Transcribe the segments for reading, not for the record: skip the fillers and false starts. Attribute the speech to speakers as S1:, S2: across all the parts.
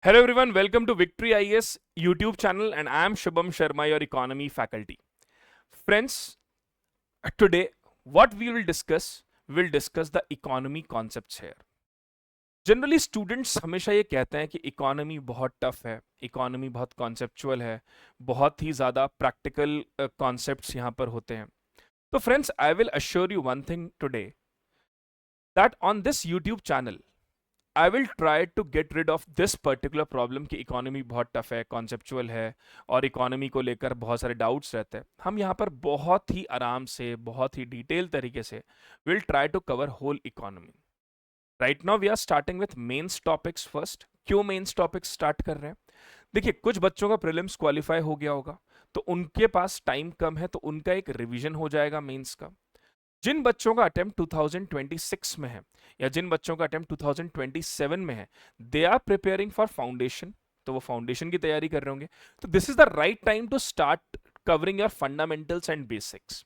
S1: Hello everyone, welcome to Victory IAS YouTube channel and I am Shubham Sharma, your economy faculty. Friends, today what we'll discuss the economy concepts here. Generally students हमेशा ये कहते हैं कि economy बहुत tough है, economy बहुत conceptual है, बहुत ही ज़्यादा प्रैक्टिकल कॉन्सेप्ट्स यहाँ पर होते हैं. तो friends, I will assure you one thing today that on this YouTube channel I will try to get rid of this particular problem कि इकोनॉमी बहुत टफ है, कॉन्सेप्चुअल है और इकोनॉमी को लेकर बहुत सारे डाउट्स रहते हैं. हम यहाँ पर बहुत ही आराम से, बहुत ही डिटेल तरीके से will try to cover whole economy. Right now we are starting with mains topics first. क्यों मेन्स टॉपिक्स स्टार्ट कर रहे हैं? देखिए, कुछ बच्चों का प्रीलिम्स क्वालिफाई हो गया होगा तो उनके पास टाइम कम है, तो उनका एक रिवीजन हो जाएगा मेंस का. जिन बच्चों का अटेम्प्ट 2026 में है या जिन बच्चों का अटेम्प्ट 2027 में है, they are preparing for foundation, तो वो फाउंडेशन की तैयारी कर रहे होंगे. तो this is the right time to start covering your fundamentals and basics.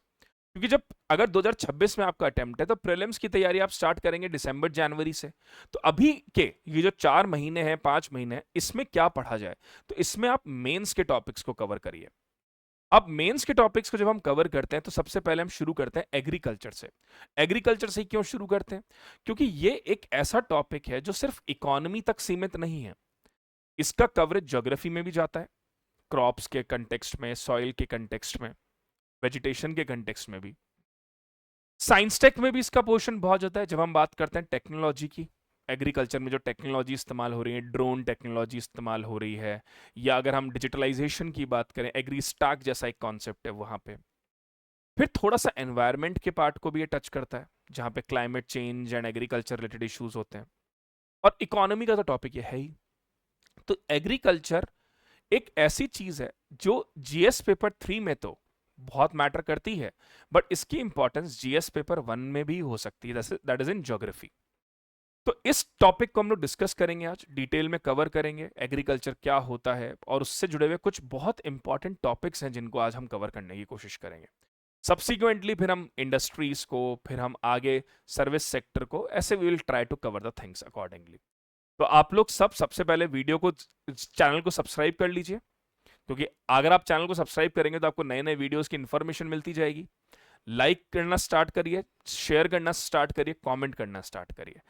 S1: क्योंकि जब अगर 2026 में आपका अटेम्प्ट है तो प्रीलिम्स की तैयारी आप स्टार्ट करेंगे दिसंबर जनवरी से. तो अभी के ये जो 4 महीने हैं, 5 महीने हैं, इसमें क्या पढ़ा जाए? तो इसमें आप मेंस के टॉपिक्स को कवर करिए. अब मेंस के टॉपिक्स को जब हम कवर करते हैं तो सबसे पहले हम शुरू करते हैं एग्रीकल्चर से. एग्रीकल्चर से क्यों शुरू करते हैं? क्योंकि ये एक ऐसा टॉपिक है जो सिर्फ इकोनॉमी तक सीमित नहीं है. इसका कवरेज ज्योग्राफी में भी जाता है, क्रॉप्स के कंटेक्स्ट में, सॉइल के कंटेक्स्ट में, वेजिटेशन के कंटेक्स्ट में भी. साइंस टेक में भी इसका पोर्शन बहुत जाता है. जब हम बात करते हैं टेक्नोलॉजी की, एग्रीकल्चर में जो टेक्नोलॉजी इस्तेमाल हो रही है, ड्रोन टेक्नोलॉजी इस्तेमाल हो रही है, या अगर हम डिजिटलाइजेशन की बात करें, एग्री स्टैक जैसा एक कॉन्सेप्ट है वहां पे. फिर थोड़ा सा एनवायरनमेंट के पार्ट को भी ये टच करता है, जहां पे climate change and agriculture related issues होते हैं. और इकोनॉमी का तो टॉपिक ये है ही. तो एग्रीकल्चर एक ऐसी चीज है जो जीएस पेपर 3 में तो बहुत मैटर करती है, बट इसकी इंपॉर्टेंस जीएस पेपर 1 में भी हो सकती है, दैट इज इन ज्योग्राफी. तो इस टॉपिक को हम लोग डिस्कस करेंगे, आज डिटेल में कवर करेंगे एग्रीकल्चर क्या होता है और उससे जुड़े हुए कुछ बहुत इंपॉर्टेंट टॉपिक्स हैं जिनको आज हम कवर करने की कोशिश करेंगे. सब्सिक्वेंटली फिर हम इंडस्ट्रीज को, फिर हम आगे सर्विस सेक्टर को, ऐसे we will try to cover the things accordingly. तो आप लोग सबसे पहले वीडियो को, चैनल को सब्सक्राइब कर लीजिए, क्योंकि अगर आप चैनल को सब्सक्राइब करेंगे तो आपको नए नए वीडियोस की इंफॉर्मेशन मिलती जाएगी. लाइक करना स्टार्ट करिए, शेयर करना स्टार्ट करिए, कमेंट करना स्टार्ट करिए.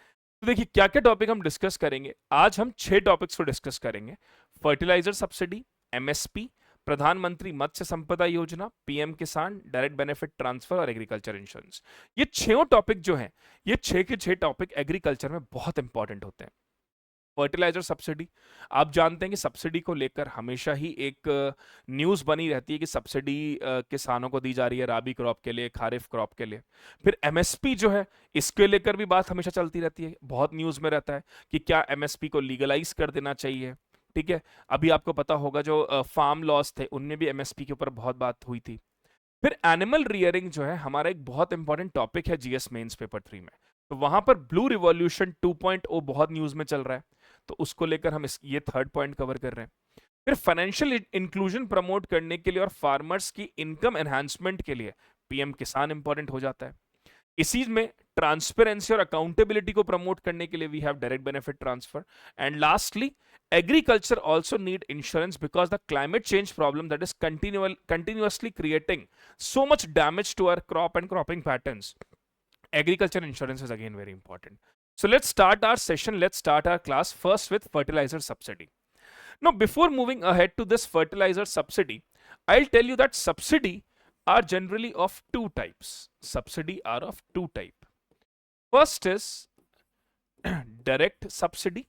S1: तो देखिए क्या क्या टॉपिक हम डिस्कस करेंगे. आज हम 6 टॉपिक्स को डिस्कस करेंगे. फर्टिलाइजर सब्सिडी, एमएसपी, प्रधानमंत्री मत्स्य संपदा योजना, पीएम किसान, डायरेक्ट बेनिफिट ट्रांसफर और एग्रीकल्चर इंश्योरेंस. ये 6 टॉपिक जो हैं, ये 6 के 6 टॉपिक एग्रीकल्चर में बहुत इंपॉर्टेंट होते हैं. फर्टिलाइजर सब्सिडी, आप जानते हैं कि सब्सिडी को लेकर हमेशा ही एक न्यूज़ बनी रहती है कि सब्सिडी किसानों को दी जा रही है राबी क्रॉप के लिए, खारिफ क्रॉप के लिए. फिर एमएसपी जो है, इसके लेकर भी बात हमेशा चलती रहती है, बहुत न्यूज़ में रहता है कि क्या एमएसपी को लीगलाइज कर देना चाहिए. ठीक है, अभी आपको पता होगा जो फार्म लॉस थे उनमें भी एमएसपी के ऊपर बहुत बात हुई थी. फिर एनिमल रियरिंग जो है हमारा एक बहुत इंपॉर्टेंट टॉपिक है जीएस मेंस पेपर 3 में. तो वहां पर ब्लू रिवॉल्यूशन 2.0 बहुत न्यूज में चल रहा है, तो उसको लेकर हम ये थर्ड पॉइंट कवर कर रहे हैं. फिर फाइनेंशियल इंक्लूजन प्रमोट करने के लिए और फार्मर्स की इनकम एनहांसमेंट के लिए पीएम किसान इंपॉर्टेंट हो जाता है. इसी में ट्रांसपेरेंसी और अकाउंटेबिलिटी को प्रमोट करने के लिए we have direct benefit transfer. And lastly, agriculture also need insurance because the climate change problem that is continuously creating so much damage to our crop and cropping patterns. Agriculture insurance is again very important. So let's start our session, let's start our class first with fertilizer subsidy. Now before moving ahead to this fertilizer subsidy, I'll tell you that subsidy are generally of two types. Subsidy are of two type. First is direct subsidy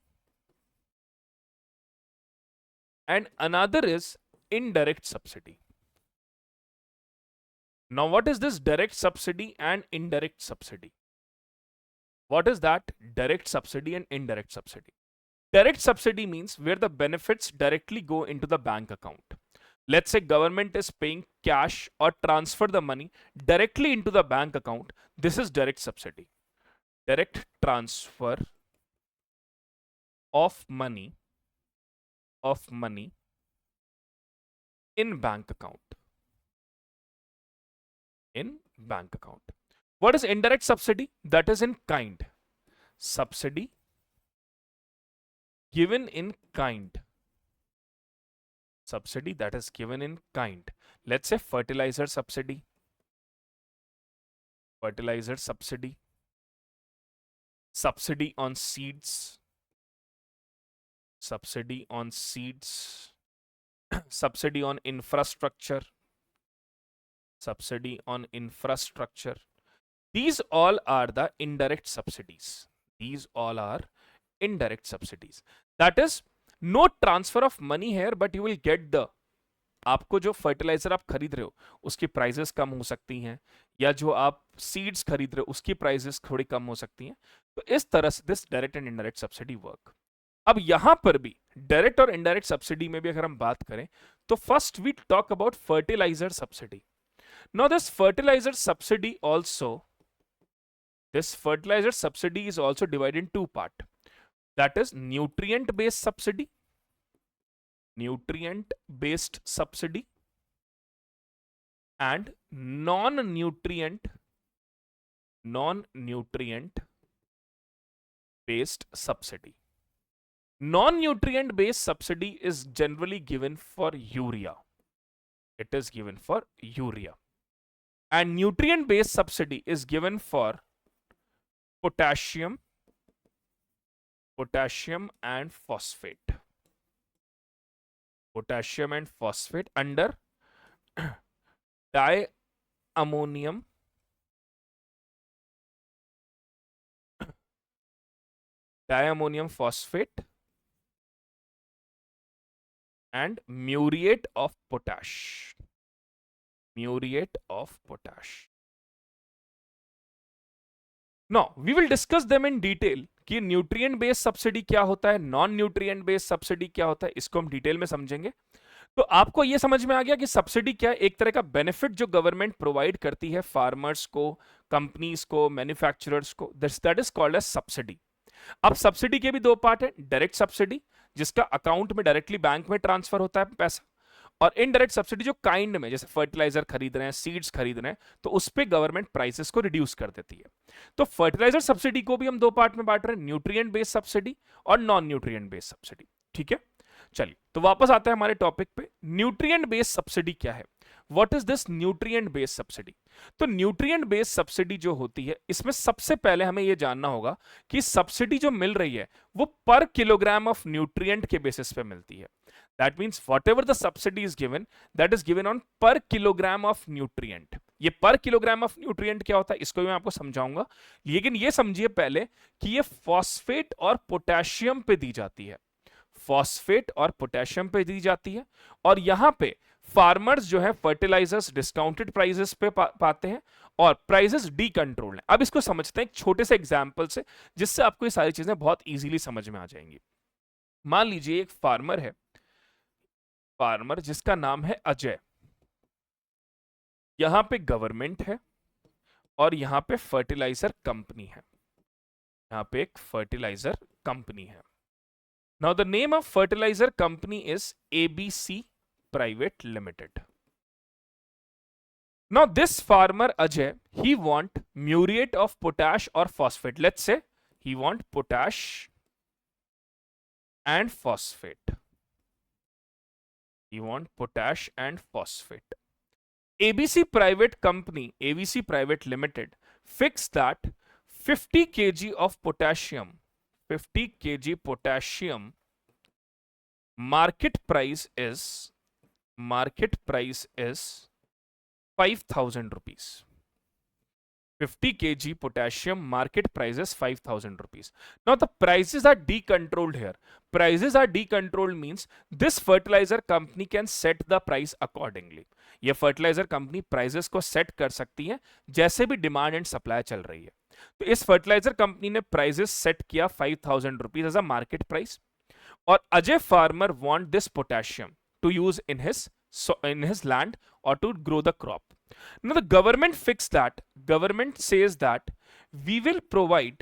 S1: and another is indirect subsidy. Now what is this direct subsidy and indirect subsidy? What is that direct subsidy and indirect subsidy? Direct subsidy means where the benefits directly go into the bank account. Let's say government is paying cash or transfer the money directly into the bank account. This is direct subsidy. Direct transfer of money in bank account. In bank account. What is indirect subsidy? That is in kind. Subsidy given in kind. Subsidy that is given in kind. Let's say fertilizer subsidy. Fertilizer subsidy. Subsidy on seeds. Subsidy on seeds. Subsidy on infrastructure. Subsidy on infrastructure. These all are the indirect subsidies. These all are indirect subsidies. That is no transfer of money here, but you will get the, आपको जो fertiliser आप खरीद रहे हो उसकी prices कम हो सकती हैं, या जो आप सीड्स खरीद रहे हो उसकी प्राइसेस थोड़ी कम हो सकती हैं. तो इस तरह से this direct and indirect subsidy work. अब यहां पर भी डायरेक्ट और इनडायरेक्ट सब्सिडी में भी अगर हम बात करें तो first we talk about fertilizer subsidy. Now this fertilizer subsidy also, this fertilizer subsidy is also divided in two parts. That is nutrient based subsidy, nutrient based subsidy, and non-nutrient based subsidy. Non-nutrient based subsidy is generally given for urea. It is given for urea. And nutrient based subsidy is given for potassium and phosphate. Potassium and phosphate under diammonium phosphate and muriate of potash. Muriate of potash. Now we will discuss them in detail कि nutrient based subsidy क्या होता है, non nutrient based subsidy क्या होता है, इसको हम detail में समझेंगे. तो आपको यह समझ में आ गया कि सब्सिडी क्या है, एक तरह का बेनिफिट जो गवर्नमेंट प्रोवाइड करती है फार्मर्स को, कंपनीज को, मैन्युफैक्चरर्स को, that is called as subsidy. अब सब्सिडी के भी दो पार्ट है, डायरेक्ट सब्सिडी जिसका अकाउंट में डायरेक्टली बैंक में ट्रांसफर होता है पैसा, और इनडायरेक्ट सब्सिडी जो काइंड में, जैसे फर्टिलाइजर खरीद रहे हैं, सीड्स खरीद रहे हैं, तो उस पे गवर्नमेंट प्राइसेस को रिड्यूस कर देती है. तो फर्टिलाइजर सब्सिडी को भी हम दो पार्ट में बांट रहे हैं, न्यूट्रिएंट बेस्ड सब्सिडी और नॉन न्यूट्रिएंट बेस्ड सब्सिडी. ठीक है, चलिए तो वापस आते हैं हमारे टॉपिक पे. न्यूट्रिएंट बेस्ड सब्सिडी क्या है, what is this nutrient based subsidy? तो न्यूट्रिएंट बेस्ड सब्सिडी जो होती है, इसमें सबसे पहले हमें यह जानना होगा कि सब्सिडी जो मिल रही है वो पर किलोग्राम ऑफ न्यूट्रिएंट के बेसिस पे मिलती है. That means whatever the subsidy is given, that is given on per kilogram of nutrient. ये per kilogram of nutrient क्या होता है इसको मैं आपको समझाऊंगा, लेकिन ये समझिए पहले कि ये फॉस्फेट और पोटेशियम पे दी जाती है. फॉस्फेट और पोटेशियम पे दी जाती है, और यहां पे फार्मर्स जो है फर्टिलाइजर्स डिस्काउंटेड प्राइसेस पे पाते हैं और प्राइसेस डी कंट्रोल्ड है. अब इसको समझते हैं एक छोटे से एग्जाम्पल से, जिससे आपको ये सारी चीजें बहुत इजीली समझ में आ जाएंगी. मान लीजिए एक फार्मर है, फार्मर जिसका नाम है अजय. यहां पे गवर्नमेंट है और यहां पे फर्टिलाइजर कंपनी है. यहां पे एक फर्टिलाइजर कंपनी है. Now the name of fertiliser company is ABC private limited. Now this farmer Ajay, he want muriate of potash और phosphate. Let's say he want potash and phosphate. You want potash and phosphate. ABC Private Company, ABC Private Limited, fixed that 50 kg of potassium, 50 kg potassium, market price is 5,000 rupees. 50 kg potassium market price is 5,000 rupees. Now the prices are decontrolled here. Prices are decontrolled means this fertilizer company can set the price accordingly. ये fertilizer company prices को set कर सकती है जैसे भी demand and supply चल रही है. तो इस fertilizer company ने prices set किया 5,000 rupees as a market price, और Ajay farmer want this potassium to use in his land or to grow the crop. Now the government fixed that, government says that we will provide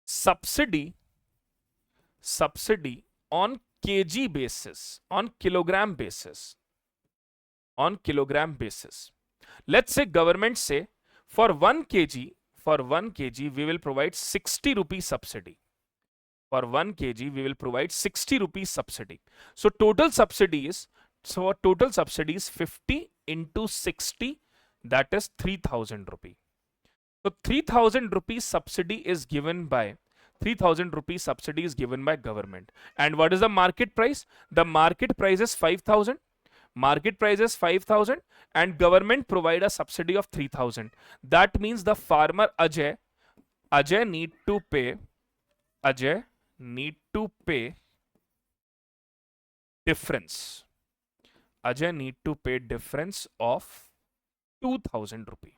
S1: subsidy on kg basis, on kilogram basis. Let's say government say for 1 kg for 1 kg we will provide 60 rupees subsidy. For 1 kg we will provide 60 rupees subsidy. So total subsidy is 50 into 60, that is 3000 rupee. So 3000 rupees subsidy is given by 3000 rupees subsidy is given by government. And what is the market price? The market price is 5000. Market price is 5000 and government provide a subsidy of 3000. That means the farmer Ajay need to pay difference. Ajay need to pay difference of 2000 rupee.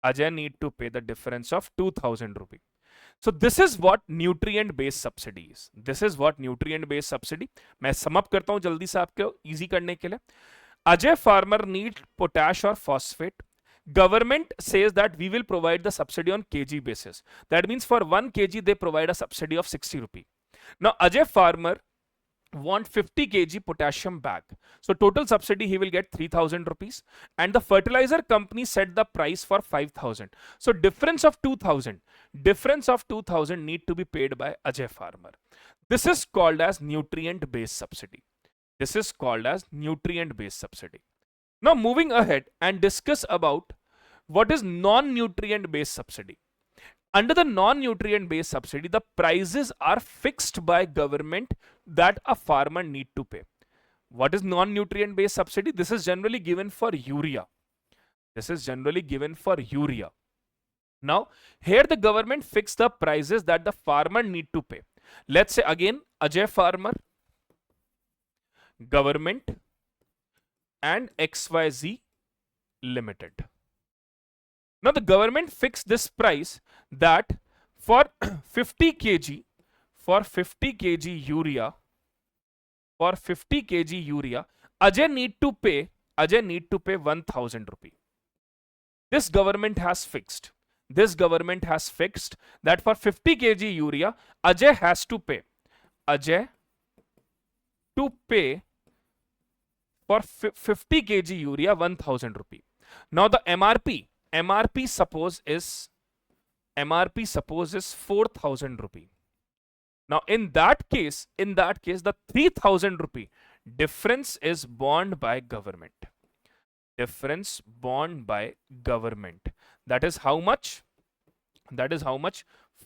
S1: Ajay need to pay the difference of 2000 rupee. So this is what nutrient based subsidy is. This is what nutrient based subsidy. मैं sum up करता हूं जल्दी से आपको easy करने के लिए. Ajay farmer need potash or phosphate. Government says that we will provide the subsidy on kg basis. That means for 1 kg they provide a subsidy of 60 rupee. Now Ajay farmer want 50 kg potassium bag. So total subsidy he will get 3000 rupees and the fertilizer company set the price for 5000. So difference of 2000 need to be paid by Ajay farmer. This is called as nutrient based subsidy. This is called as nutrient based subsidy. Now moving ahead and discuss about what is non-nutrient based subsidy. Under the non-nutrient based subsidy, the prices are fixed by government that a farmer need to pay. What is non-nutrient based subsidy? This is generally given for urea. This is generally given for urea. Now, here the government fix the prices that the farmer need to pay. Let's say again, Ajay farmer, government and XYZ Limited. Now the government fixed this price that for 50 kg urea, Ajay need to pay 1000 rupee. This government has fixed that for 50 kg urea, Ajay has to pay for 50 kg urea 1000 rupee. Now the MRP suppose is 4000 rupee. Now in that case the 3000 rupee difference is borne by government. Difference borne by government. That is how much?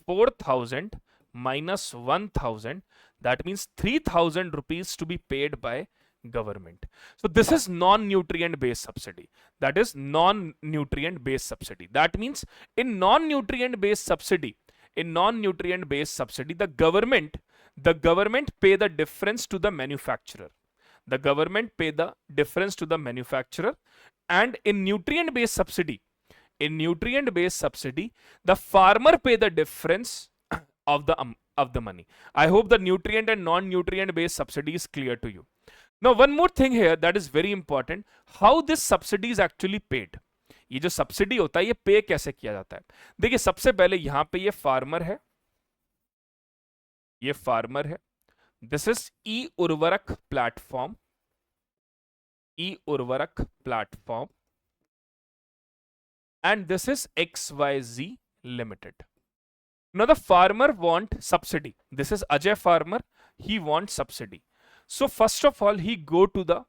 S1: 4000 minus 1000. That means 3000 rupees to be paid by government. So this is non-nutrient based subsidy. That is non-nutrient based subsidy. That means in non-nutrient based subsidy, the government pay the difference to the manufacturer. The government pay the difference to the manufacturer. And in nutrient based subsidy, the farmer pay the difference of the money. I hope the nutrient and non-nutrient based subsidy is clear to you. Now one more thing here that is very important, how this subsidy is actually paid. ये जो subsidy होता है ये पे कैसे किया जाता है? देखिए सबसे पहले यहां पे ये फार्मर है, दिस इज ई उर्वरक platform, and this is XYZ Limited. Now the farmer want subsidy. This is Ajay farmer, he wants subsidy. So first of all he go to the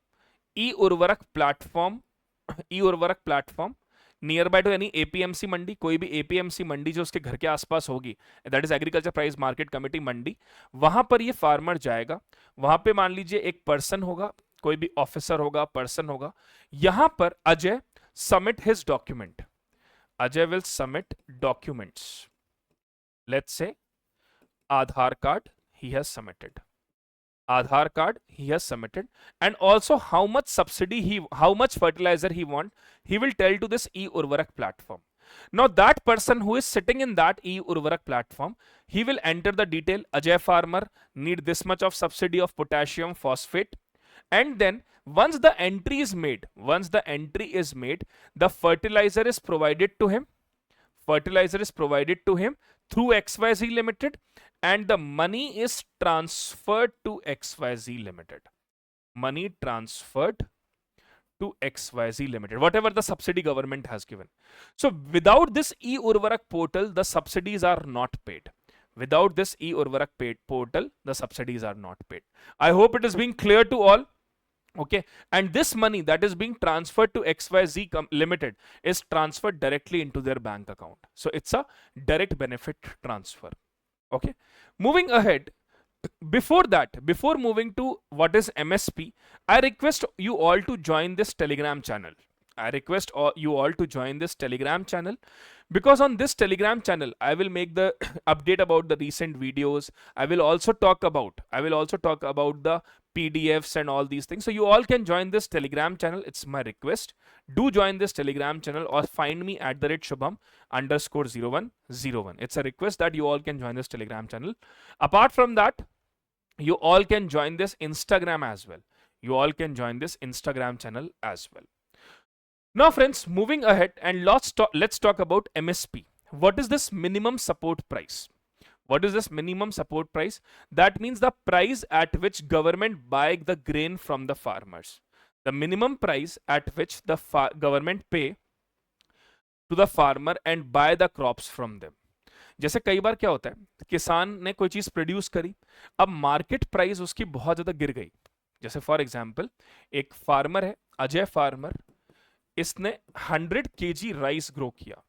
S1: e-urvarak platform nearby to any APMC मंडी, कोई भी APMC मंडी जो उसके घर के आसपास होगी, that is agriculture price market committee mandi, वहां पर ये फार्मर जाएगा. वहां पे मान लीजिए एक पर्सन होगा, कोई भी ऑफिसर होगा, पर्सन होगा. यहां पर Ajay submit his document. Ajay will submit documents. Let's say Aadhaar card he has submitted. And also how much subsidy how much fertilizer he want, he will tell to this e-urvarak platform. Now that person who is sitting in that e-urvarak platform, he will enter the detail. Ajay farmer need this much of subsidy of potassium phosphate, and then once the entry is made, the fertilizer is provided to him. Through XYZ Limited, and the money is transferred to XYZ Limited. Money transferred to XYZ Limited, whatever the subsidy government has given. So without this e-Urvarak portal, the subsidies are not paid. Without this e-Urvarak portal, the subsidies are not paid. I hope it is being clear to all. Okay, and this money that is being transferred to XYZ Limited is transferred directly into their bank account. So it's a direct benefit transfer. Okay, moving ahead, before that, before moving to what is MSP, I request you all to join this Telegram channel. I request you all to join this Telegram channel, because on this Telegram channel I will make the update about the recent videos. I will also talk about the PDFs and all these things. So you all can join this Telegram channel. It's my request. Do join this Telegram channel or find me at the @Shubham_0101. It's a request that you all can join this Telegram channel. Apart from that, you all can join this Instagram as well. You all can join this Instagram channel as well. Now friends, moving ahead, and let's talk about MSP. What is this minimum support price? What is this minimum support price? That means the price at which government buy the grain from the farmers. The minimum price at which the government pay to the farmer and buy the crops from them. जैसे कई बार क्या होता है, किसान ने कोई चीज produce करी, अब मार्केट प्राइस उसकी बहुत ज्यादा गिर गई. जैसे फॉर एग्जांपल एक फार्मर है, अजय फार्मर, इसने 100 kg राइस ग्रो किया.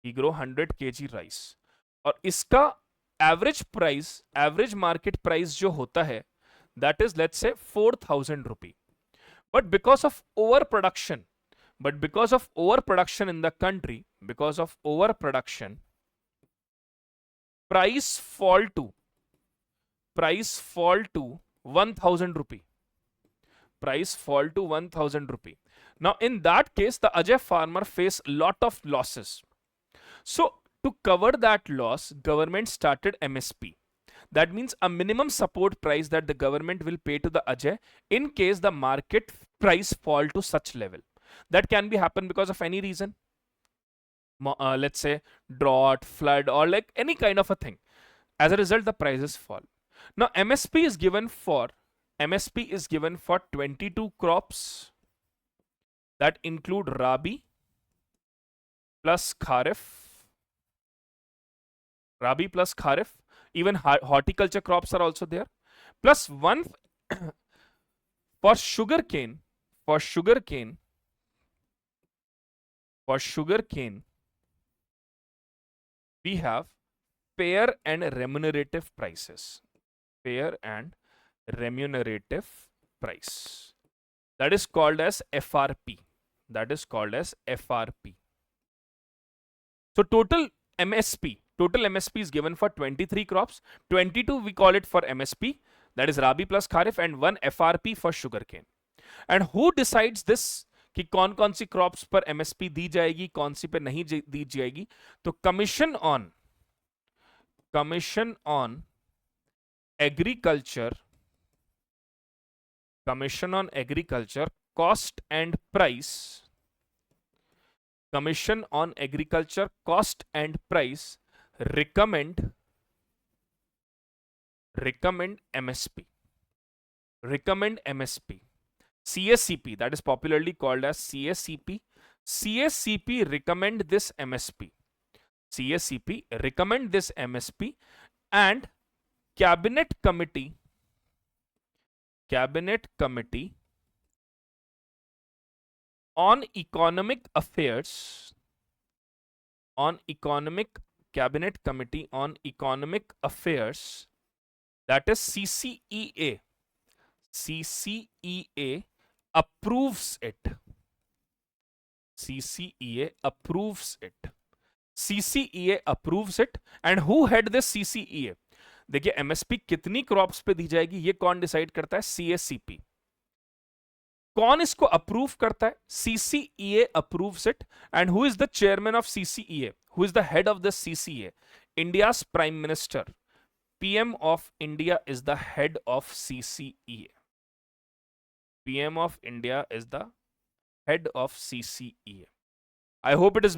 S1: ही ग्रो 100 kg राइस, और इसका average price, average market price जो होता है, that is let's say 4000 rupee. But because of over production, in the country, because of overproduction, price fall to 1000 rupee. Price fall to 1000 rupee. Now in that case, the Ajay farmer face lot of losses. So to cover that loss, government started MSP. That means a minimum support price that the government will pay to the Ajay in case the market price fall to such level. That can be happen because of any reason. Let's say drought, flood, or like any kind of a thing. As a result, the prices fall. Now MSP is given for 22 crops that include Rabi plus Kharif. Even horticulture crops are also there. Plus one for sugarcane. For sugarcane, we have fair and remunerative prices. Fair and remunerative price. That is called as FRP. So total MSP is given for 23 crops. 22 we call it for MSP. That is Rabi plus Kharif, and 1 FRP for sugarcane. And who decides this कि कौन कौन सी crops पर MSP दी जाएगी, कौन सी पे नहीं दी जाएगी? तो commission on agriculture cost and price, commission on agriculture cost and price recommend MSP. CSCP, that is popularly called as CSCP. CSCP recommend this MSP. And Cabinet Committee on Economic Affairs, Cabinet Committee on Economic Affairs, that is CCEA. CCEA approves it. And who head this CCEA? देखिए MSP कितनी crops पे दी जाएगी ये कौन decide करता है? CSCP. कौन इसको अप्रूव करता है? CCEA approves it. And who is the chairman of CCEA? Who is the head of the CCEA? India's Prime Minister. PM of India is the head of CCEA. PM of India is the head of CCEA. I hope it is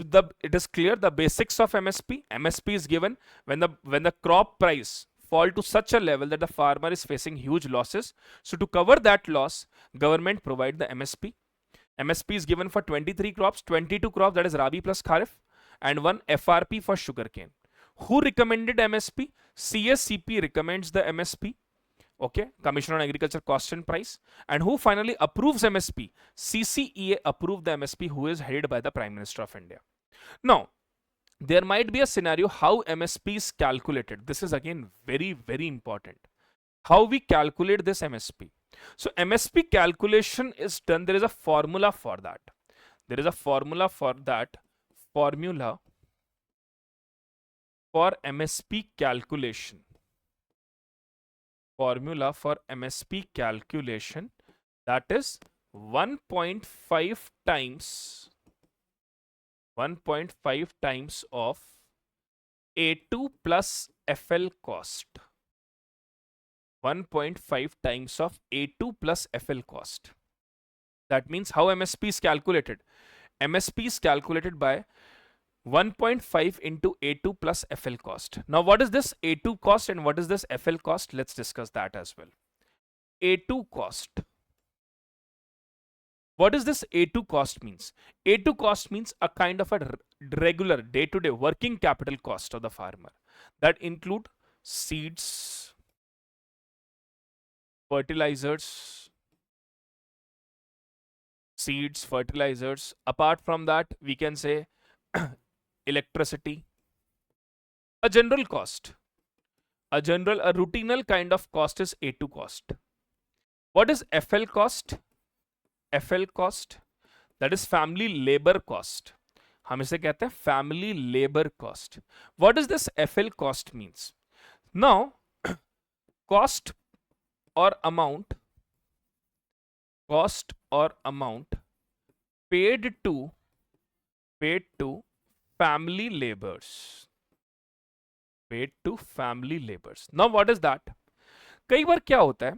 S1: clear the basics of MSP. MSP is given when the crop price fall to such a level that the farmer is facing huge losses. So to cover that loss, government provide the MSP. MSP is given for 23 crops, 22 crops, that is Rabi plus Kharif, and one FRP for sugarcane. Who recommended MSP? CSCP recommends the MSP. Okay, Commission on Agriculture Cost and Price. And who finally approves MSP? CCEA approved the MSP, who is headed by the Prime Minister of India. Now, there might be a scenario how MSP is calculated. This is again very, very important. How we calculate this MSP. So MSP calculation is done. There is a formula for that. There is a formula for that. Formula for MSP calculation. Formula for MSP calculation, that is 1.5 times of A2 plus FL cost. 1.5 times of A2 plus FL cost. That means how MSP is calculated? MSP is calculated by 1.5 into A2 plus FL cost. Now, what is this A2 cost and what is this FL cost? Let's discuss that as well. A2 cost. What does this A2 cost means? A2 cost means a kind of a regular day-to-day working capital cost of the farmer. That include seeds, fertilizers. Apart from that, we can say electricity, a general cost, a routinal kind of cost is A2 cost. What is FL cost? FL cost, that is family labor cost. हम इसे कहते हैं family labor cost. What does this FL cost means? Now, cost or amount paid to family laborers. Now what is that? कई बार क्या होता है,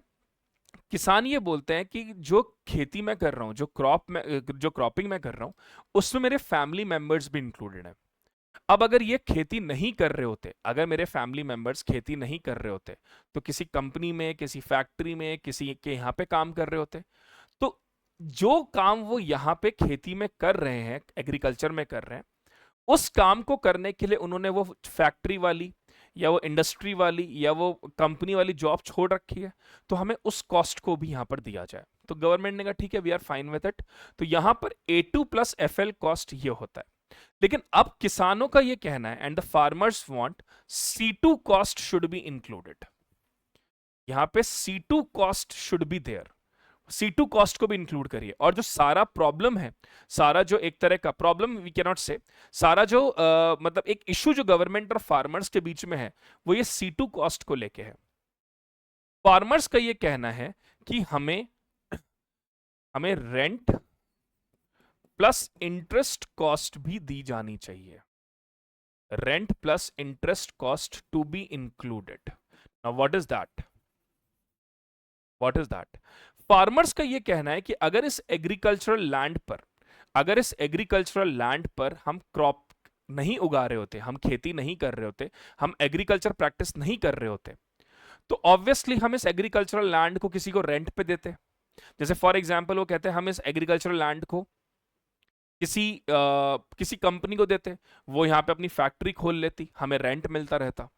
S1: किसान ये बोलते हैं कि जो खेती में कर रहा हूं, जो क्रॉपिंग में कर रहा हूं, उसमें मेरे फैमिली मेंबर्स भी इंक्लूडेड हैं. अब अगर ये खेती नहीं कर रहे होते, अगर मेरे फैमिली मेंबर्स खेती नहीं कर रहे होते, तो किसी कंपनी में, किसी फैक्ट्री में, किसी के यहाँ पे काम कर रहे होते, तो जो काम वो यहाँ पे खेती में कर रहे हैं, एग्रीकल्चर में कर रहे हैं, उस काम को करने के लिए उन्होंने वो फैक्ट्री वाली या वो इंडस्ट्री वाली या वो कंपनी वाली जॉब छोड़ रखी है, तो हमें उस कॉस्ट को भी यहां पर दिया जाए. तो गवर्नमेंट ने कहा ठीक है, we are fine with it. तो यहां पर A2 प्लस FL कॉस्ट ये होता है. लेकिन अब किसानों का ये कहना है, and the farmers want C2 cost should be included. यहां पे C2 cost should be there. C2 cost को भी इंक्लूड करिए. और जो सारा प्रॉब्लम है, सारा जो एक तरह का प्रॉब्लम वी कैन नॉट से, सारा जो मतलब एक इशू जो गवर्नमेंट और फार्मर्स के बीच में है, वो ये C2 कॉस्ट को लेके है. फार्मर्स का ये कहना है कि हमें रेंट प्लस इंटरेस्ट कॉस्ट भी दी जानी चाहिए. Rent plus interest cost to be included. Now what is that? Farmers का यह कहना है कि अगर इस एग्रीकल्चरल लैंड पर हम क्रॉप नहीं उगा रहे होते, हम खेती नहीं कर रहे होते, हम एग्रीकल्चर प्रैक्टिस नहीं कर रहे होते, तो ऑब्वियसली हम इस एग्रीकल्चरल लैंड को किसी को रेंट पे देते. जैसे फॉर एग्जांपल वो कहते हैं हम इस एग्रीकल्चरल लैंड को किसी कंपनी को देते, वो यहां पे अपनी फैक्ट्री खोल लेती, हमें रेंट मिलता रहता.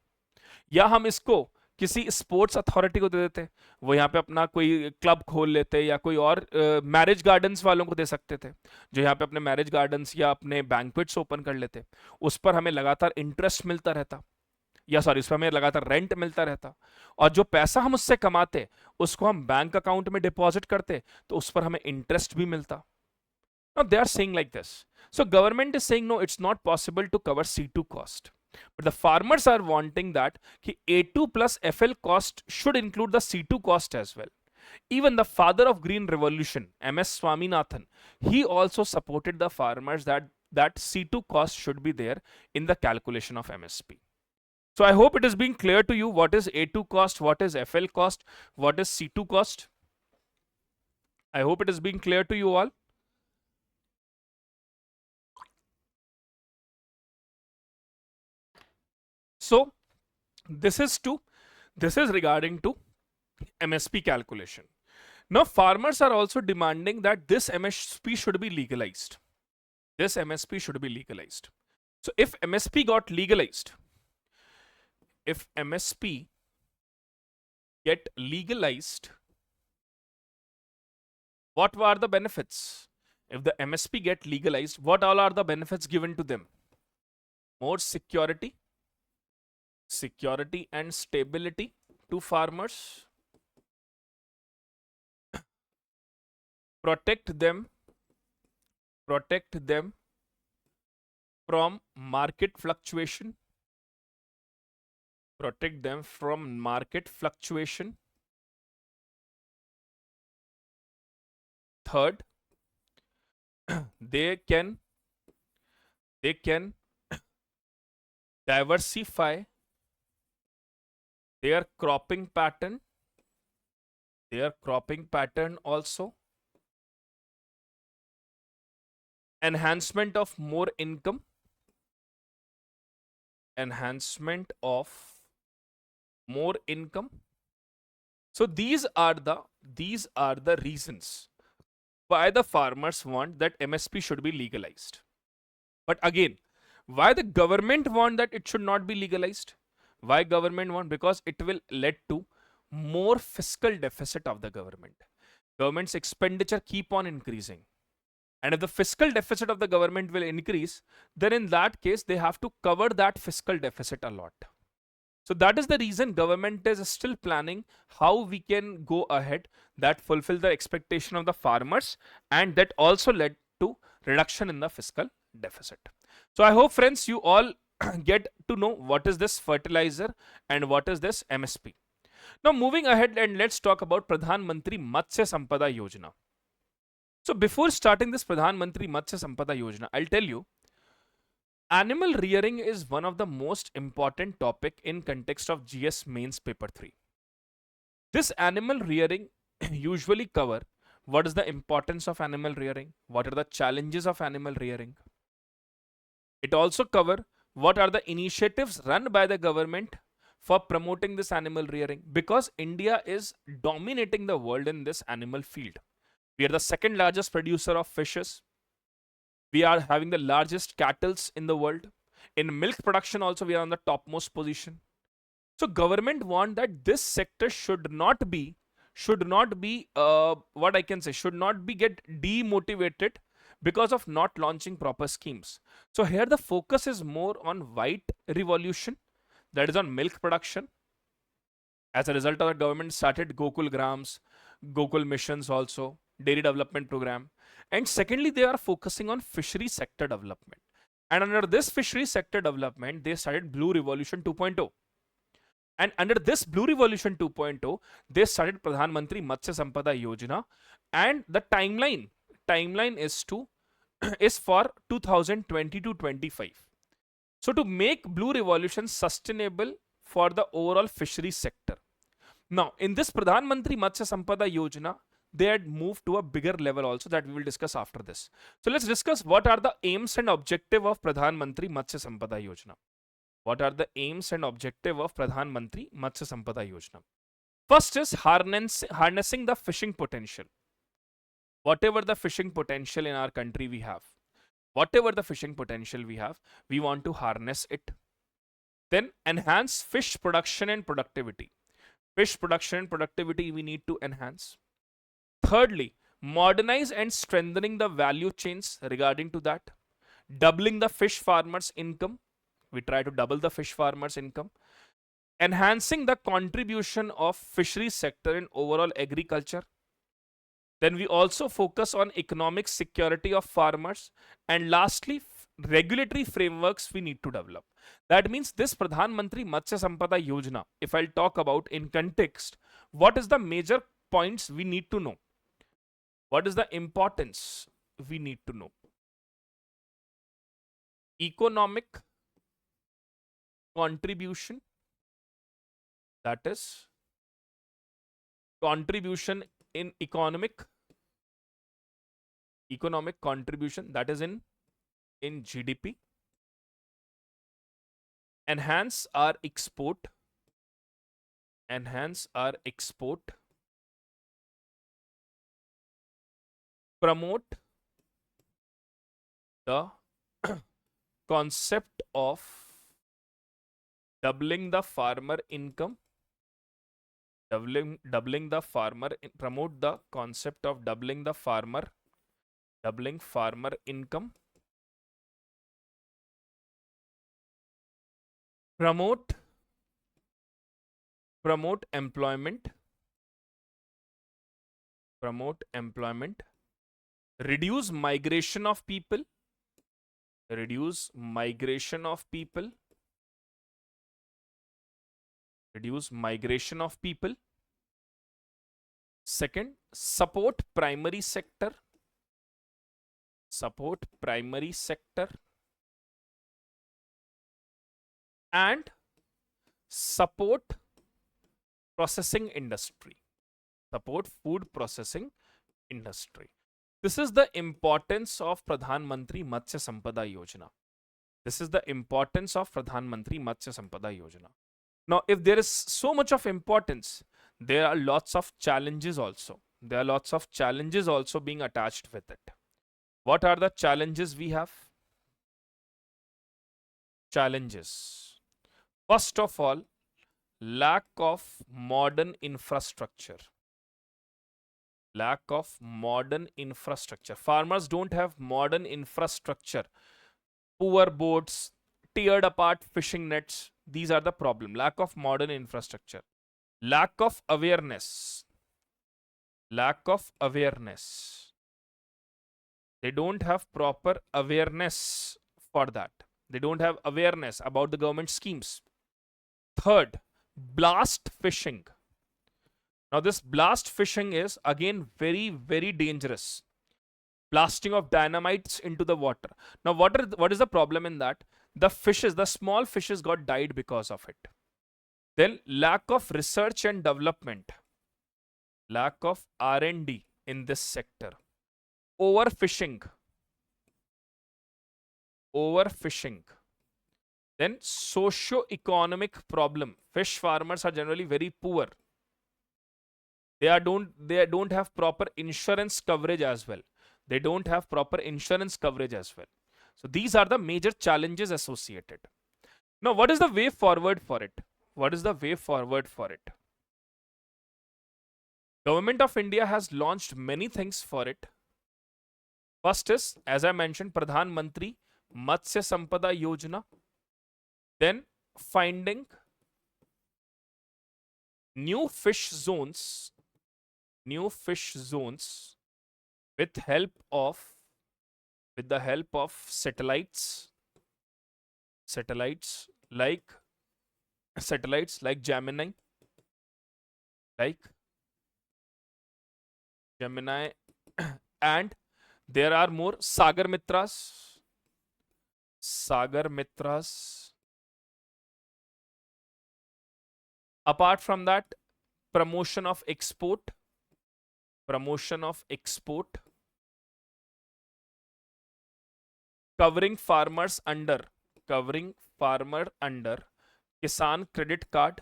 S1: या हम इसको किसी स्पोर्ट्स अथॉरिटी को दे देते, वो यहाँ पे अपना कोई क्लब खोल लेते, या कोई और मैरिज गार्डन्स वालों को दे सकते थे, जो यहाँ पे अपने मैरिज गार्डन्स या अपने बैंक्वेट्स ओपन कर लेते. उस पर हमें लगातार इंटरेस्ट मिलता रहता, या सॉरी उस पर हमें लगातार रेंट मिलता रहता. और जो पैसा हम उससे कमाते, उसको हम बैंक अकाउंट में डिपॉजिट करते, तो उस पर हमें इंटरेस्ट भी मिलता. Now they are saying like this. So government is saying no, it's not possible to cover C2 cost. But the farmers are wanting that A2 plus FL cost should include the C2 cost as well. Even the father of Green Revolution, MS Swaminathan, he also supported the farmers that C2 cost should be there in the calculation of MSP. So I hope it is being clear to you what is A2 cost, what is FL cost, what is C2 cost. I hope it is being clear to you all. So this is regarding to MSP calculation. Now, farmers are also demanding that this MSP should be legalized. This MSP should be legalized. So, if MSP got legalized, if MSP get legalized, what were the benefits? If the MSP get legalized, what all are the benefits given to them? More security, security and stability to farmers, protect them from market fluctuation, protect them from market fluctuation. Third, they can diversify their cropping pattern, also, enhancement of more income, enhancement of more income. So these are the reasons why the farmers want that MSP should be legalized. But again, why the government want that it should not be legalized? Why government want? Because it will lead to more fiscal deficit of the government. Government's expenditure keep on increasing. And if the fiscal deficit of the government will increase, then in that case, they have to cover that fiscal deficit a lot. So that is the reason government is still planning how we can go ahead that fulfill the expectation of the farmers, and that also led to reduction in the fiscal deficit. So I hope friends you all get to know what is this fertilizer and what is this MSP. Now moving ahead, and let's talk about Pradhan Mantri Matsya Sampada Yojana. So before starting this Pradhan Mantri Matsya Sampada Yojana, I'll tell you, animal rearing is one of the most important topic in context of GS Mains Paper 3. This animal rearing usually cover what is the importance of animal rearing, what are the challenges of animal rearing. It also cover what are the initiatives run by the government for promoting this animal rearing, because India is dominating the world in this animal field. We are the second largest producer of fishes. We are having the largest cattle in the world. In milk production also we are on the topmost position. So government want that this sector should not be what I can say, should not be get demotivated because of not launching proper schemes. So here the focus is more on white revolution, that is on milk production. As a result of that, government started Gokul Grams, Gokul missions also, dairy development program. And secondly, they are focusing on fishery sector development. And under this fishery sector development, they started Blue Revolution 2.0. And under this Blue Revolution 2.0, they started Pradhan Mantri Matsya Sampada Yojana. And the timeline is for 2020 to 25. So to make Blue Revolution sustainable for the overall fishery sector. Now, in this Pradhan Mantri Matsya Sampada Yojana, they had moved to a bigger level also, that we will discuss after this. So let's discuss what are the aims and objective of Pradhan Mantri Matsya Sampada Yojana. What are the aims and objective of Pradhan Mantri Matsya Sampada Yojana? First is harnessing the fishing potential. Whatever the fishing potential in our country we have, we want to harness it. Then enhance fish production and productivity. Fish production and productivity we need to enhance. Thirdly, modernize and strengthening the value chains regarding to that. Doubling the fish farmers' income. We try to double the fish farmers' income. Enhancing the contribution of fisheries sector in overall agriculture. Then we also focus on economic security of farmers. And lastly, regulatory frameworks we need to develop. That means this Pradhan Mantri Matsya Sampada Yojana, if I'll talk about in context, what is the major points we need to know? What is the importance we need to know? Economic contribution, that is contribution in economic contribution, that is in GDP. Enhance our export, promote the concept of doubling the farmer income, doubling the farmer, promote the concept of doubling farmer income, promote employment, reduce migration of people, reduce migration of people, reduce migration of people. Second, support primary sector, and support processing industry, support food processing industry. This is the importance of Pradhan Mantri Matsya Sampada Yojana. This is the importance of Pradhan Mantri Matsya Sampada Yojana. Now, if there is so much of importance, there are lots of challenges also. There are lots of challenges also being attached with it. What are the challenges we have? Challenges. First of all, lack of modern infrastructure. Lack of modern infrastructure. Farmers don't have modern infrastructure. Poor boats, teared apart fishing nets. These are the problem. Lack of modern infrastructure. Lack of awareness. Lack of awareness. They don't have proper awareness for that. They don't have awareness about the government schemes. Third, blast fishing. Now this blast fishing is again very, very dangerous. Blasting of dynamites into the water. Now what is the problem in that? The fishes, the small fishes got died because of it. Then lack of research and development. Lack of R&D in this sector. Overfishing. Overfishing. Then socio-economic problem. Fish farmers are generally very poor. They don't have proper insurance coverage as well. They don't have proper insurance coverage as well. So these are the major challenges associated. Now, what is the way forward for it? What is the way forward for it? Government of India has launched many things for it. First is, as I mentioned, Pradhan Mantri Matsya Sampada Yojana. Then finding new fish zones with the help of satellites like Gemini, and there are more Sagar Mitras. Apart from that, promotion of export, covering farmer under Kisan credit card,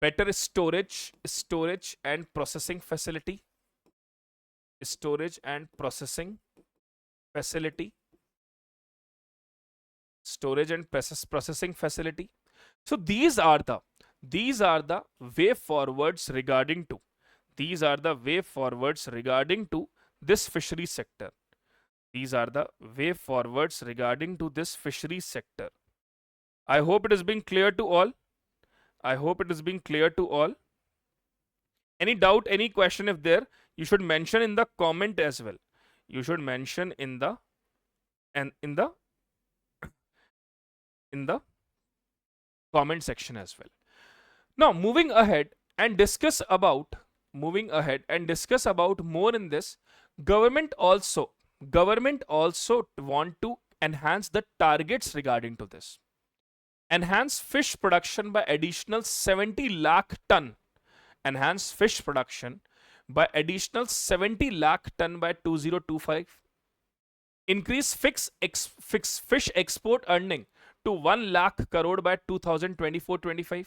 S1: better storage and processing facility, processing facility. So these are the way forwards regarding to this fishery sector. These are the way forwards regarding to this fishery sector. I hope it is being clear to all. Any doubt, any question if there, you should mention in the comment as well. You should mention in the comment section as well. Now moving ahead and discuss about more in this. Government also want to enhance the targets regarding to this. Enhance fish production by additional 70 lakh ton. Enhance fish production by additional 70 lakh ton by 2025. Increase fish export earning to 1 lakh crore by 2024-25,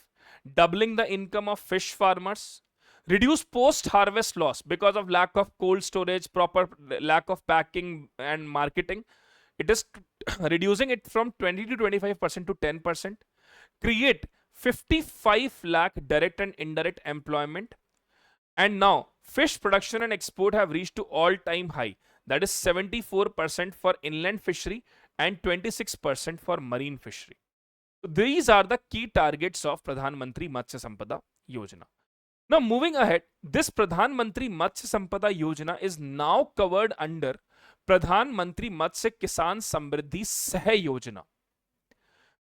S1: doubling the income of fish farmers, reduce post-harvest loss because of lack of cold storage, proper lack of packing and marketing. It is reducing it from 20 to 25% to 10%, create 55 lakh direct and indirect employment. And now fish production and export have reached to all-time high, that is 74% for inland fishery and 26% for marine fishery. So these are the key targets of Pradhan Mantri Matsya Sampada Yojana. Now moving ahead, this Pradhan Mantri Matsya Sampada Yojana is now covered under Pradhan Mantri Matsya Kisan Samriddhi Sah Yojana.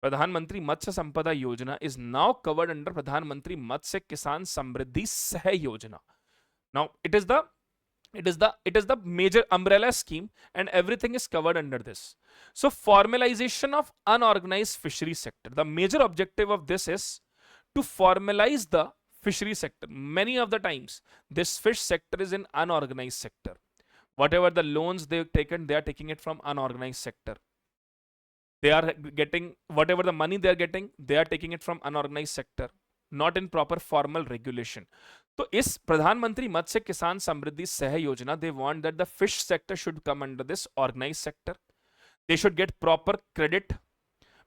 S1: Pradhan Mantri Matsya Sampada Yojana is now covered under Pradhan Mantri Matsya Kisan Samriddhi Sah Yojana. Now it is the major umbrella scheme, and everything is covered under this. So formalization of unorganized fishery sector. The major objective of this is to formalize the fishery sector. Many of the times this fish sector is in unorganized sector. Whatever the loans they've taken, they are taking it from unorganized sector. They are getting whatever the money they are getting, they are taking it from unorganized sector, not in proper formal regulation. So इस प्रधानमंत्री मत्स्य किसान समृद्धि सह योजना, they want that the fish sector should come under this organized sector. They should get proper credit.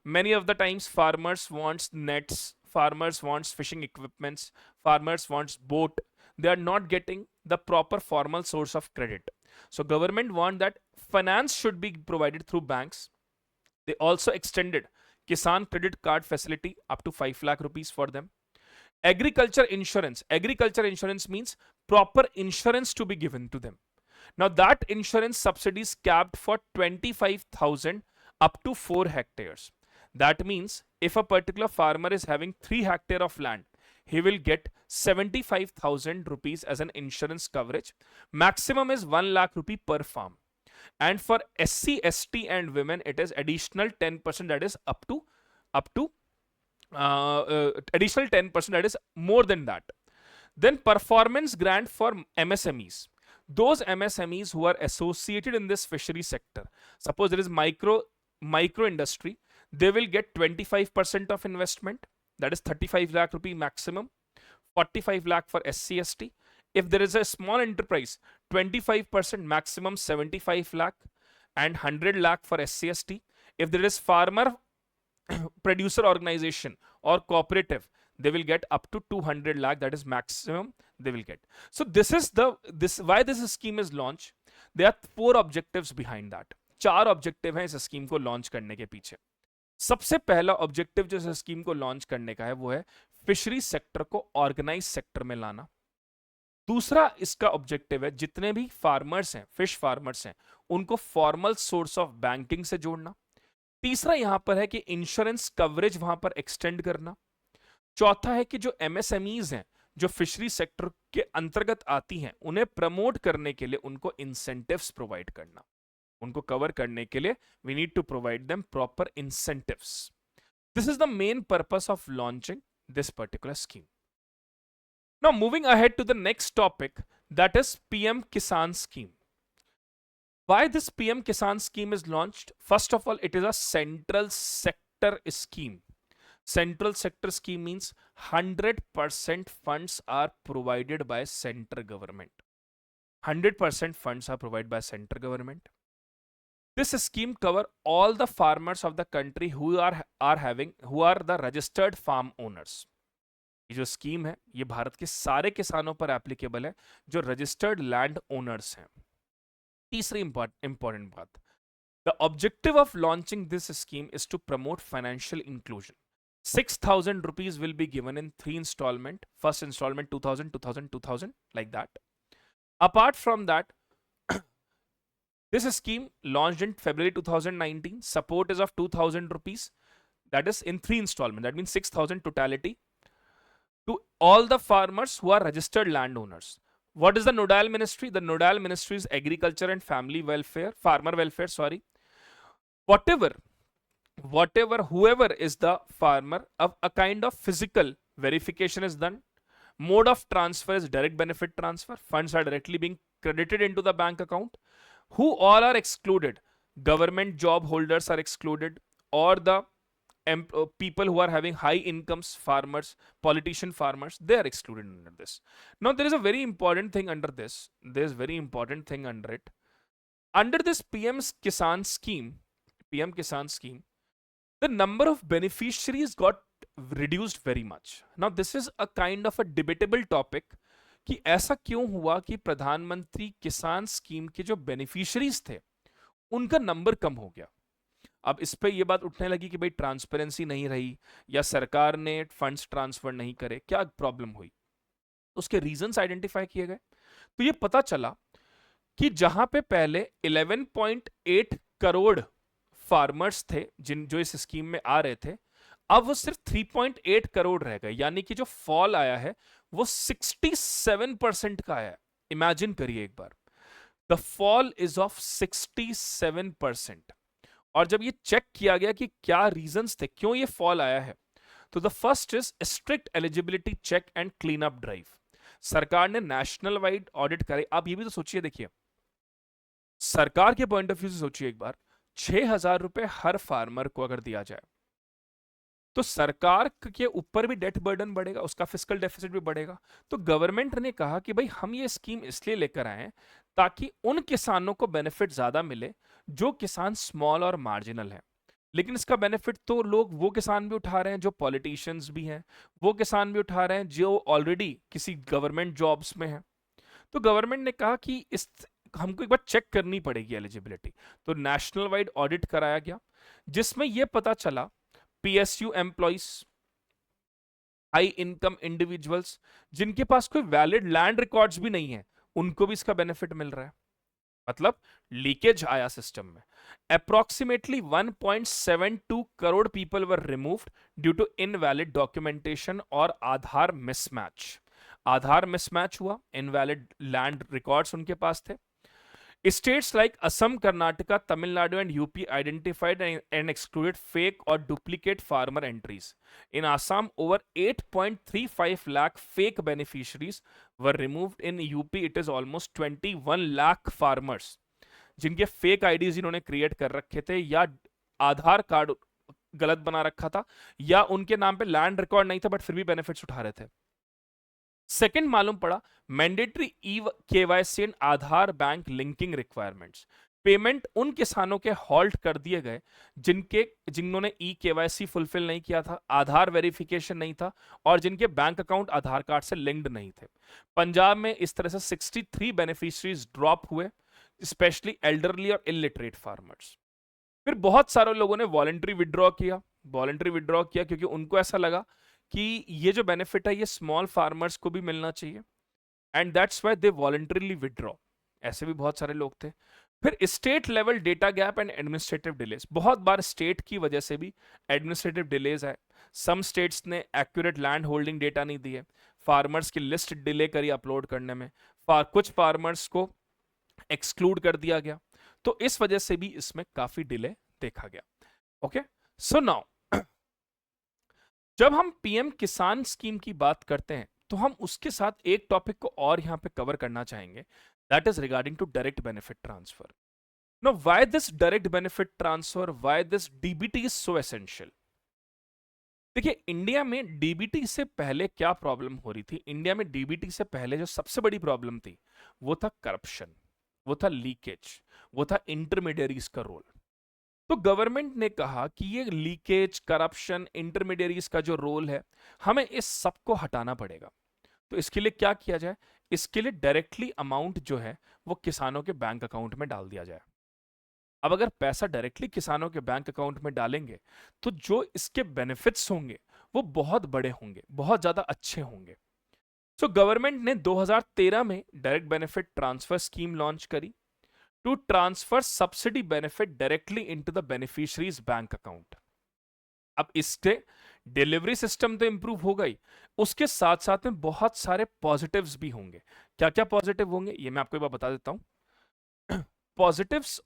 S1: Many of the times farmers wants nets, farmers wants fishing equipments, farmers wants boat. They are not getting the proper formal source of credit. So government want that finance should be provided through banks. They also extended Kisan credit card facility up to 5 lakh rupees for them. Agriculture insurance. Agriculture insurance means proper insurance to be given to them. Now that insurance subsidy is capped for 25,000 up to 4 hectares. That means if a particular farmer is having 3 hectares of land, he will get 75,000 rupees as an insurance coverage. Maximum is 1 lakh rupee per farm. And for SC, ST and women, it is additional 10%, that is up to additional 10%, that is more than that. Then performance grant for MSMEs. Those MSMEs who are associated in this fishery sector, suppose there is micro industry, they will get 25% of investment, that is 35 lakh rupee maximum, 45 lakh for SC, ST. If there is a small enterprise, 25% maximum 75 lakh and 100 lakh for SC, ST. If there is farmer producer organization or cooperative, they will get up to 200 lakh, that is maximum they will get. So this is why this scheme is launched. There are 4 objectives behind that. 4 objective हैं इस scheme को launch करने के पीछे. सबसे पहला objective जो इस स्कीम को लॉन्च करने का है वो है फिशरी सेक्टर को ऑर्गेनाइज सेक्टर में लाना. दूसरा इसका ऑब्जेक्टिव है जितने भी फार्मर्स हैं, फिश फार्मर्स हैं, उनको फॉर्मल सोर्स ऑफ बैंकिंग से जोड़ना. तीसरा यहां पर है कि इंश्योरेंस कवरेज वहां पर एक्सटेंड करना. चौथा है कि जो एमएसएमईज हैं, जो फिशरी सेक्टर के अंतर्गत आती हैं, उन्हें प्रमोट करने के लिए उनको इंसेंटिव्स प्रोवाइड करना. उनको कवर करने के लिए we need to provide them proper incentives. This is the main purpose of launching this particular scheme. Now moving ahead to the next topic, that is PM Kisan scheme. Why this PM Kisan scheme is launched? First of all, it is a central sector scheme. Central sector scheme means 100% funds are provided by central government. 100% funds are provided by central government. This scheme cover all the farmers of the country who are the registered farm owners. ये जो scheme है ये भारत के सारे किसानों पर applicable है जो रजिस्टर्ड लैंड ओनर्स हैं. तीसरी इंपॉर्टेंट बात, the objective of launching this scheme is to promote financial inclusion. 6,000 rupees will be given in 3 installment. First installment 2,000, 2,000, 2,000, like that. Apart from that, this scheme launched in February 2019. Support is of 2,000 rupees. That is in 3 installment. That means 6,000 totality to all the farmers who are registered landowners. What is the nodal ministry? The nodal ministry is agriculture and family welfare, farmer welfare, sorry. Whoever is the farmer, a kind of physical verification is done. Mode of transfer is direct benefit transfer. Funds are directly being credited into the bank account. Who all are excluded? Government job holders are excluded, or the people who are having high incomes, farmers, politician farmers, they are excluded under this. Now there is a very important thing under this. There is very important thing under it. Under this PM Kisan scheme, the number of beneficiaries got reduced very much. Now this is a kind of a debatable topic कि ऐसा क्यों हुआ कि प्रधानमंत्री किसान scheme के जो beneficiaries थे उनका नंबर कम हो गया. अब इस पे ये बात उठने लगी कि भाई ट्रांसपेरेंसी नहीं रही या सरकार ने फंड्स ट्रांसफर नहीं करे, क्या प्रॉब्लम हुई. उसके रीजंस आइडेंटिफाई किए गए. तो ये पता चला कि जहां पे पहले 11.8 करोड़ फार्मर्स थे जिन जो इस स्कीम में आ रहे थे, अब वो सिर्फ 3.8 करोड़ रह गए. यानी कि जो फॉल आया है वो 67% का आया है. इमेजिन करिए एक बार, द फॉल इज ऑफ 67%. और जब ये चेक किया गया कि क्या रीजंस थे, क्यों ये फॉल आया है, तो the first is strict eligibility check and clean up drive. सरकार ने नेशनल वाइड ऑडिट करे. आप ये भी तो सोचिए, देखिए सरकार के पॉइंट ऑफ व्यू से सोचिए एक बार, 6,000 रुपए हर फार्मर को अगर दिया जाए तो सरकार के ऊपर भी डेट बर्डन बढ़ेगा, उसका फिस्कल डेफिसिट भी बढ़ेगा. तो गवर्नमेंट ने कहा कि भाई हम ये स्कीम इसलिए लेकर आए ताकि उन किसानों को बेनिफिट ज्यादा मिले जो किसान स्मॉल और मार्जिनल है. लेकिन इसका बेनिफिट तो लोग वो किसान भी उठा रहे हैं जो पॉलिटिशियंस भी हैं, वो किसान भी उठा रहे हैं जो ऑलरेडी किसी गवर्नमेंट जॉब्स में हैं. तो गवर्नमेंट ने कहा कि इस हमको एक बार चेक करनी पड़ेगी एलिजिबिलिटी. तो नेशनल वाइड ऑडिट कराया गया जिसमें यह पता चला PSU employees, high income individuals जिनके पास कोई वैलिड लैंड रिकॉर्ड्स भी नहीं है, उनको भी इसका बेनिफिट मिल रहा है. मतलब लीकेज आया सिस्टम में. Approximately 1.72 crore people were removed due to invalid documentation और आधार मिसमैच. आधार मिसमैच हुआ, इनवैलिड लैंड रिकॉर्ड्स उनके पास थे. States like Assam, Karnataka, Tamil Nadu, and UP identified and excluded fake or duplicate farmer entries. In Assam, over 8.35 lakh fake beneficiaries were removed. In UP, it is almost 21 lakh farmers जिनके fake IDs इन्होंने create कर रखे थे या आधार card गलत बना रखा था या उनके नाम पे लैंड रिकॉर्ड नहीं था बट फिर भी बेनिफिट्स उठा रहे थे. सेकंड मालूम पड़ा mandatory KYC and Aadhaar bank linking requirements. Payment उन किसानों के हॉल्ट कर दिए गए जिन्होंने KYC फुलफिल नहीं किया था, आधार वेरिफिकेशन नहीं था और जिनके बैंक अकाउंट आधार कार्ड से लिंक्ड नहीं थे. पंजाब में इस तरह से 63 बेनिफिशियरीज ड्रॉप हुए, स्पेशली एल्डरली और इलिटरेट फार्मर्स. फिर बहुत सारे लोगों ने वॉलंटरी विड्रॉ किया क्योंकि उनको ऐसा लगा कि ये जो बेनिफिट है ये स्मॉल फार्मर्स को भी मिलना चाहिए and that's why they voluntarily withdraw. ऐसे भी बहुत सारे लोग थे. फिर state level data gap and administrative delays. बहुत बार स्टेट की वजह से भी एडमिनिस्ट्रेटिव डिलेज है. सम स्टेट्स ने एक्यूरेट लैंड होल्डिंग डेटा नहीं दिए, फार्मर्स की लिस्ट डिले करी अपलोड करने में, कुछ फार्मर्स को एक्सक्लूड कर दिया गया. तो इस वजह से भी इसमें काफी डिले देखा गया. ओके, सो नाउ जब हम PM किसान स्कीम की बात करते हैं तो हम उसके साथ एक टॉपिक को और यहां पे कवर करना चाहेंगे, that is regarding to direct benefit transfer. Now why this direct benefit transfer, why this DBT is so essential. देखिए इंडिया में DBT से पहले क्या प्रॉब्लम हो रही थी. इंडिया में DBT से पहले जो सबसे बड़ी प्रॉब्लम थी वो था करप्शन, वो था लीकेज, वो था इंटरमीडियरीज का रोल. तो गवर्नमेंट ने कहा कि ये लीकेज, करप्शन, इंटरमीडियरीज का जो रोल है हमें इस सब को हटाना पड़ेगा. तो इसके लिए क्या किया जाए, इसके लिए डायरेक्टली अमाउंट जो है वो किसानों के बैंक अकाउंट में डाल दिया जाए. अब अगर पैसा डायरेक्टली किसानों के बैंक अकाउंट में डालेंगे तो जो इसके बेनिफिट्स होंगे वो बहुत बड़े होंगे, बहुत ज्यादा अच्छे होंगे. सो गवर्नमेंट ने 2013 में direct benefit transfer scheme launch करी to transfer subsidy benefit directly into the beneficiary's bank account. अब इससे डिलीवरी सिस्टम तो इंप्रूव हो गई, उसके साथ साथ में बहुत सारे पॉजिटिव्स भी होंगे. क्या क्या पॉजिटिव होंगे ये मैं आपको एक बार बता देता हूं. Positives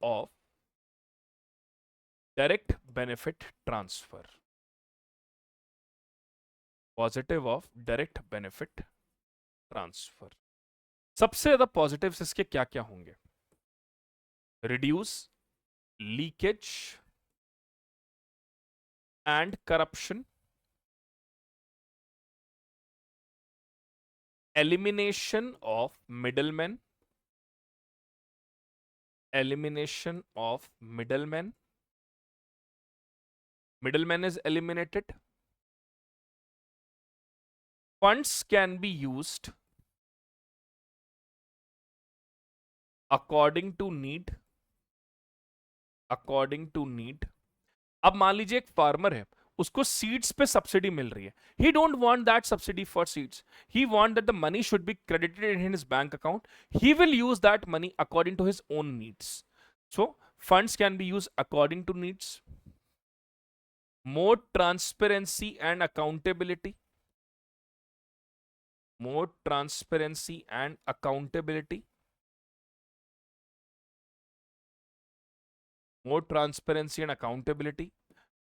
S1: of direct benefit transfer. Positive of direct benefit transfer. सबसे ज्यादा पॉजिटिव्स इसके क्या क्या होंगे. Reduce leakage and corruption, elimination of middlemen, elimination of middlemen. Middleman is eliminated. Funds can be used according to need, according to need. अब मान लीजिए एक फार्मर है, उसको सीड्स पे सब्सिडी मिल रही है. He don't want that subsidy for seeds. He want that the money should be credited in his bank account. He will use that money according to his own needs. So funds can be used according to needs. More transparency and accountability. More transparency and accountability. More transparency and accountability.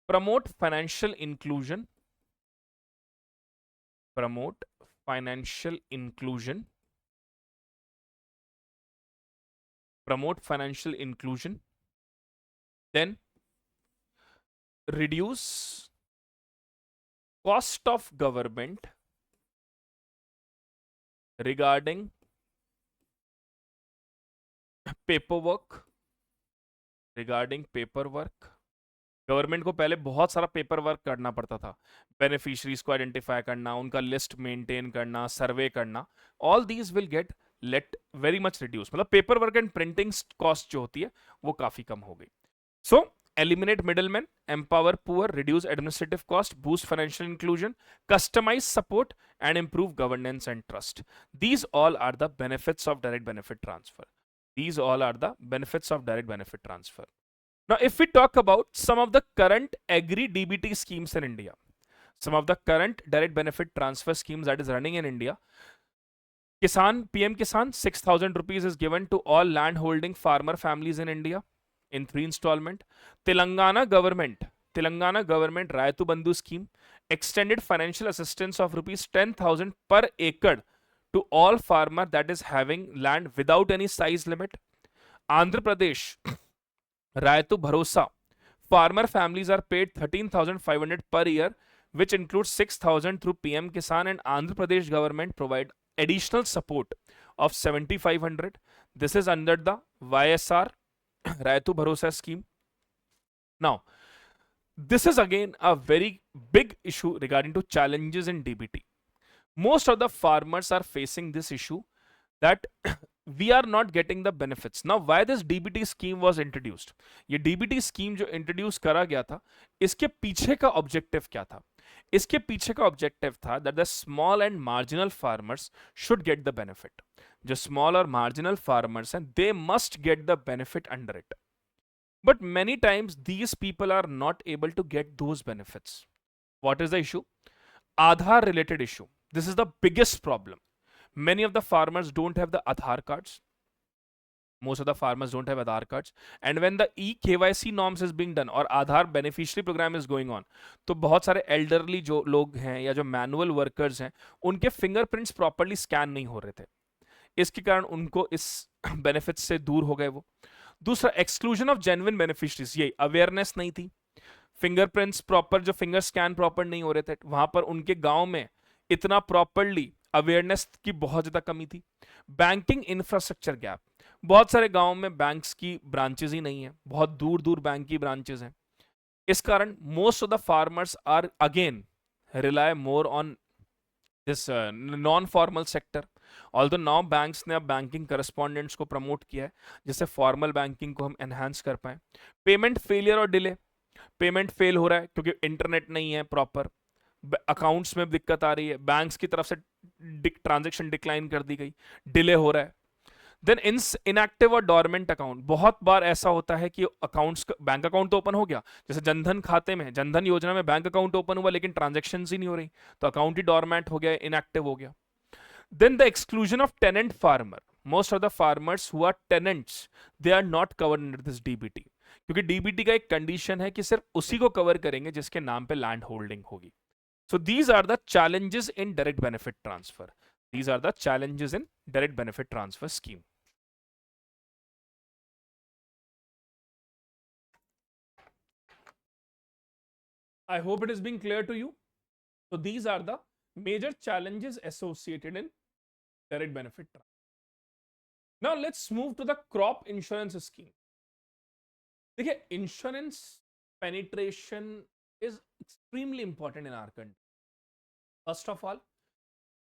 S1: Promote financial inclusion. Promote financial inclusion. Promote financial inclusion. Then reduce cost of government regarding paperwork. Regarding paperwork. Government को पहले बहुत सारा paper work करना पड़ता था. Beneficiaries को identify करना, उनका लिस्ट मेंटेन करना, सर्वे करना. All these will get late very much reduce. मतलब paper work and printing cost जो होती है वो काफी कम हो गई. सो eliminate middlemen, empower poor, reduce administrative cost, boost financial inclusion, customize support, and improve governance and trust. These all are the benefits of direct benefit transfer. These all are the benefits of direct benefit transfer. Now, if we talk about some of the current agri DBT schemes in India, some of the current direct benefit transfer schemes that is running in India, Kisan, PM Kisan, 6,000 rupees is given to all land holding farmer families in India in 3 installment. Telangana government Raitu Bandhu scheme extended financial assistance of rupees 10,000 per acre to all farmer that is having land without any size limit. Andhra Pradesh Raitu Bharosa farmer families are paid 13,500 per year, which includes 6,000 through PM Kisan, and Andhra Pradesh government provide additional support of 7,500. This is under the YSR Raitu Bharosa scheme. Now, this is again a very big issue regarding to challenges in DBT. Most of the farmers are facing this issue that we are not getting the benefits. Now, why this DBT scheme was introduced? ये DBT scheme जो introduce करा गया था, इसके पीछे का objective क्या था? इसके पीछे का objective था that the small and marginal farmers should get the benefit. जो small और marginal farmers हैं, they must get the benefit under it. But many times these people are not able to get those benefits. What is the issue? Aadhaar related issue. This is the biggest problem. Many of the farmers don't have the Aadhaar cards. Most of the farmers don't have Aadhaar cards. And when the e-KYC norms is being done और Aadhaar beneficiary program is going on, तो बहुत सारे elderly जो लोग हैं या जो manual workers हैं, उनके fingerprints properly scan नहीं हो रहे थे. इसके कारण उनको इस benefits से दूर हो गए वो. दूसरा, exclusion of genuine beneficiaries, ये awareness नहीं थी. फिंगरप्रिंट्स प्रॉपर, जो फिंगर स्कैन प्रॉपर नहीं हो रहे थे, वहां पर उनके गांव में इतना प्रॉपरली अवेयरनेस की बहुत ज्यादा कमी थी. बैंकिंग इंफ्रास्ट्रक्चर गैप, बहुत सारे गांव में बैंक्स की ब्रांचेस ही नहीं है, बहुत दूर दूर बैंक की ब्रांचेस हैं. इस कारण most of the farmers are again rely more on this non formal sector. Although now banks ने अब बैंकिंग करस्पॉन्डेंट्स को प्रमोट किया है जिससे फॉर्मल बैंकिंग को हम एनहांस कर पाए. पेमेंट फेलियर और डिले, पेमेंट फेल हो रहा है क्योंकि इंटरनेट नहीं है प्रॉपर, अकाउंट्स में दिक्कत आ रही है, बैंक्स की तरफ से ट्रांजैक्शन डिक्लाइन कर दी गई, डिले हो रहा है. देन इनएक्टिव और डोरमेंट अकाउंट, बहुत बार ऐसा होता है कि अकाउंट्स, बैंक अकाउंट तो ओपन हो गया, जैसे जनधन खाते में, जनधन योजना में बैंक अकाउंट ओपन हुआ लेकिन ट्रांजैक्शन ही नहीं हो रही, तो अकाउंट ही डोरमेंट हो गया, इनएक्टिव हो गया. Then the exclusion of tenant farmer. Most of the farmers who are tenants, they are not covered under this DBT. क्योंकि DBT का एक कंडीशन है कि सिर्फ उसी को कवर करेंगे जिसके नाम पे लैंड होल्डिंग होगी. So these are the challenges in direct benefit transfer. These are the challenges in direct benefit transfer scheme. I hope it is being clear to you. So these are the major challenges associated in direct benefit transfer. Now let's move to the crop insurance scheme. देखिए, insurance penetration is extremely important in our country. First of all,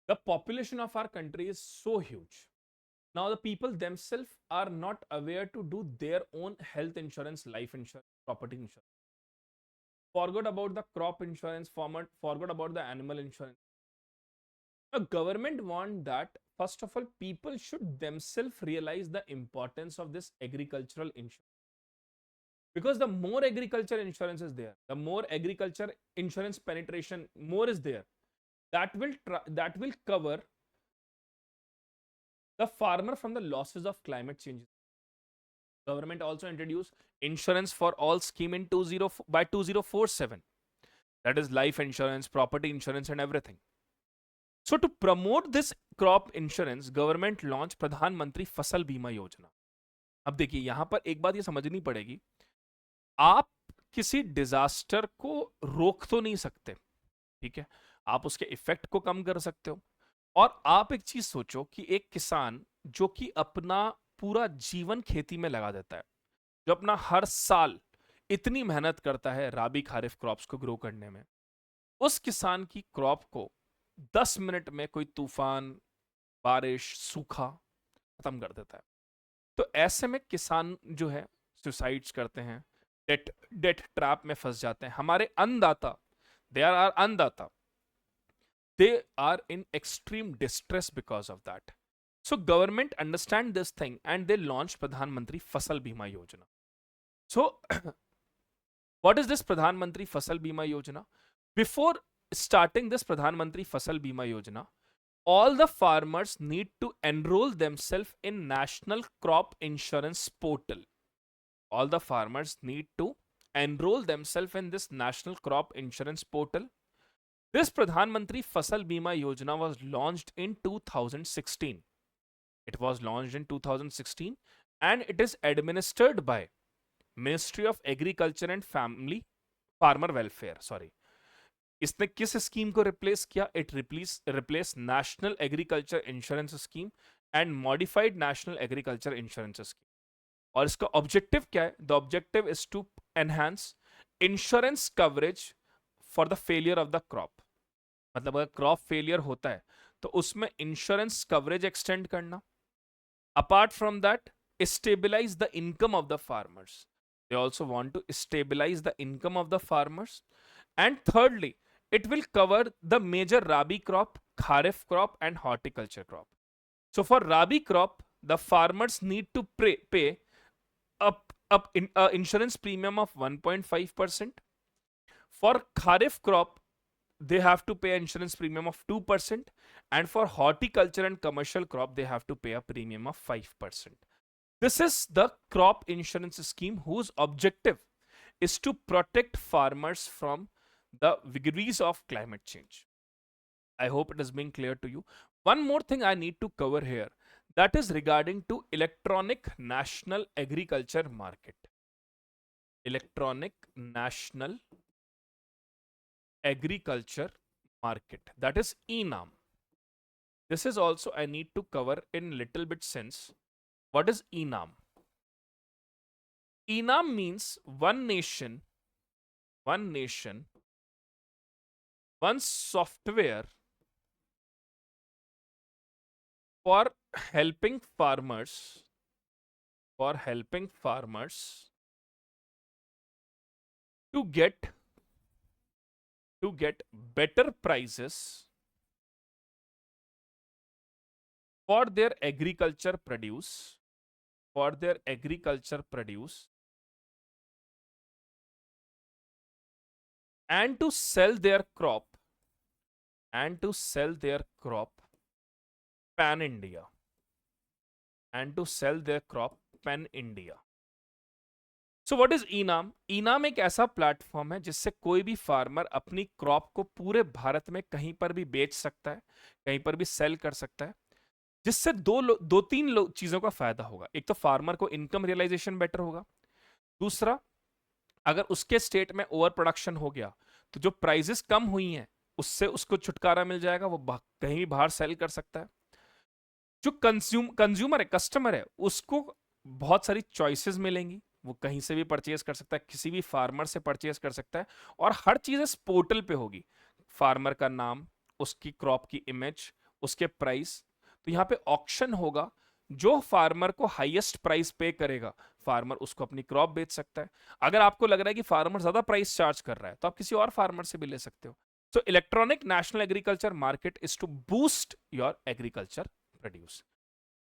S1: the population of our country is so huge. Now the people themselves are not aware to do their own health insurance, life insurance, property insurance. Forgot about the crop insurance, forgot about the animal insurance. A government want that first of all people should themselves realize the importance of this agricultural insurance, because the more agriculture insurance is there, the more agriculture insurance penetration more is there, that will cover the farmer from the losses of climate change. Government also introduced insurance for all scheme in 2047. That is life insurance, property insurance and everything. So to promote this crop insurance, government launched प्रधान मंत्री फसल बीमा योजना. अब देखिए यहां पर एक बात ये समझनी पड़ेगी, आप किसी डिजास्टर को रोक तो नहीं सकते, ठीक है, आप उसके इफेक्ट को कम कर सकते हो. और आप एक चीज सोचो कि एक किसान जो कि अपना पूरा जीवन खेती में लगा देता है, जो अपना हर साल इतनी मेहनत करता है राबी खारिफ क्रॉप्स को ग्रो करने में, उस किसान की क्रॉप को 10 मिनट में कोई तूफान, बारिश, सूखा खत्म कर देता है. तो ऐसे में किसान जो है सुसाइड्स करते हैं, डेट ट्रैप में फंस जाते हैं. हमारे अन्नदाता, दे आर अन्नदाता, they are in extreme distress because of that. So government understand this thing and they launched Pradhan Mantri Fasal Bima Yojana. So what is this Pradhan Mantri Fasal Bima Yojana? Before starting this Pradhan Mantri Fasal Bima Yojana, all the farmers need to enroll themselves in National Crop Insurance Portal. All the farmers need to enroll themselves in this National Crop Insurance Portal. This Pradhan Mantri Fasal Bima Yojana was launched in 2016. It was launched in 2016 and it is administered by Ministry of Agriculture and Farmer Welfare. Sorry. इसने किस scheme को replace किया? It replaced National Agriculture Insurance Scheme and Modified National Agriculture Insurance Scheme. और इसका objective क्या है? The objective is to enhance insurance coverage for the failure of the crop. मतलब अगर क्रॉप फेलियर होता है तो उसमें इंश्योरेंस कवरेज एक्सटेंड करना. Apart from that, stabilize the income of the farmers. They also want to stabilize the income of the farmers. And thirdly, it will cover the major rabi crop, kharif crop and horticulture crop. So for rabi crop, the farmers need to pay insurance premium of 1.5%. For kharif crop, they have to pay insurance premium of 2%, and for horticulture and commercial crop they have to pay a premium of 5%. This is the crop insurance scheme whose objective is to protect farmers from the vagaries of climate change. I hope it is being clear to you. One more thing I need to cover here, that is regarding to electronic national agriculture market. Electronic national agriculture market, that is ENAM. This is also I need to cover in little bit sense. What is ENAM? ENAM means one nation, one software for helping farmers to get better prices for their agriculture produce, and to sell their crop pan India. So what is ईनाम? ईनाम एक ऐसा platform है जिससे कोई भी farmer अपनी crop को पूरे भारत में कहीं पर भी बेच सकता है, कहीं पर भी सेल कर सकता है, जिससे दो तीन चीजों का फायदा होगा. एक तो फार्मर को इनकम रियलाइजेशन बेटर होगा. दूसरा, अगर उसके स्टेट में ओवर प्रोडक्शन हो गया तो जो प्राइजेस कम हुई हैं उससे उसको छुटकारा मिल जाएगा, वो कहीं भी बाहर सेल कर सकता है। जो कंज्यूमर है, कस्टमर है, उसको बहुत सारी चॉइसेस मिलेंगी, वो कहीं से भी परचेज कर सकता है, किसी भी फार्मर से परचेज कर सकता है, और हर चीज इस पोर्टल पे होगी। फार्मर का नाम, उसकी क्रॉप की इमेज, उसके प्राइस। तो यहाँ पे ऑक्शन होगा, जो फार्मर को हाईएस्ट प्राइस पे करेगा फार्मर उसको अपनी क्रॉप बेच सकता है। अगर आपको लग रहा है कि फार्मर ज्यादा प्राइस चार्ज कर रहा है तो आप किसी और फार्मर से भी ले सकते हो। So electronic national agriculture market is to boost your agriculture produce.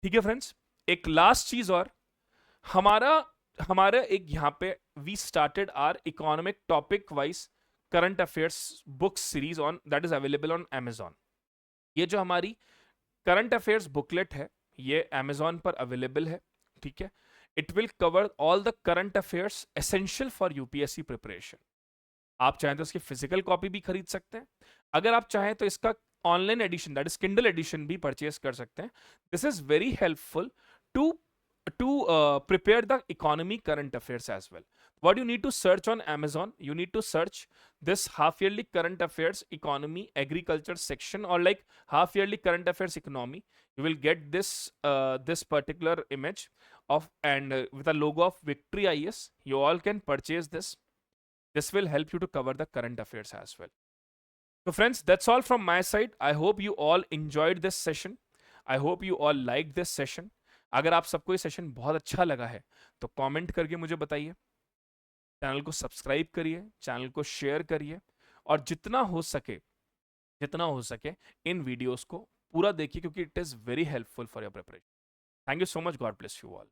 S1: ठीक है फ्रेंड्स, एक लास्ट चीज और, हमारा हमारा एक यहाँ पे we started our economic topic wise current affairs book series on that is available on Amazon। ये जो हमारी करंट अफेयर्स बुकलेट है ये Amazon पर अवेलेबल है, ठीक है। It will cover all the current affairs essential for UPSC preparation. आप चाहें तो इसकी फिजिकल कॉपी भी खरीद सकते हैं, अगर आप चाहें तो इसका online edition that is kindle edition भी परचेज कर सकते हैं। This is very helpful to prepare the economy current affairs as well. What you need to search on Amazon, you need to search this half yearly current affairs economy agriculture section, or like half yearly current affairs economy. You will get this particular image of, and with a logo of Victory IAS. You all can purchase this. This will help you to cover the current affairs as well. So friends, that's all from my side. I hope you all enjoyed this session. I hope you all liked this session. अगर आप सबको ये session बहुत अच्छा लगा है तो comment करके मुझे बताइए, चैनल को सब्सक्राइब करिए, चैनल को शेयर करिए, और जितना हो सके इन वीडियोस को पूरा देखिए, क्योंकि it is very helpful for your preparation. Thank you so much, God bless you all.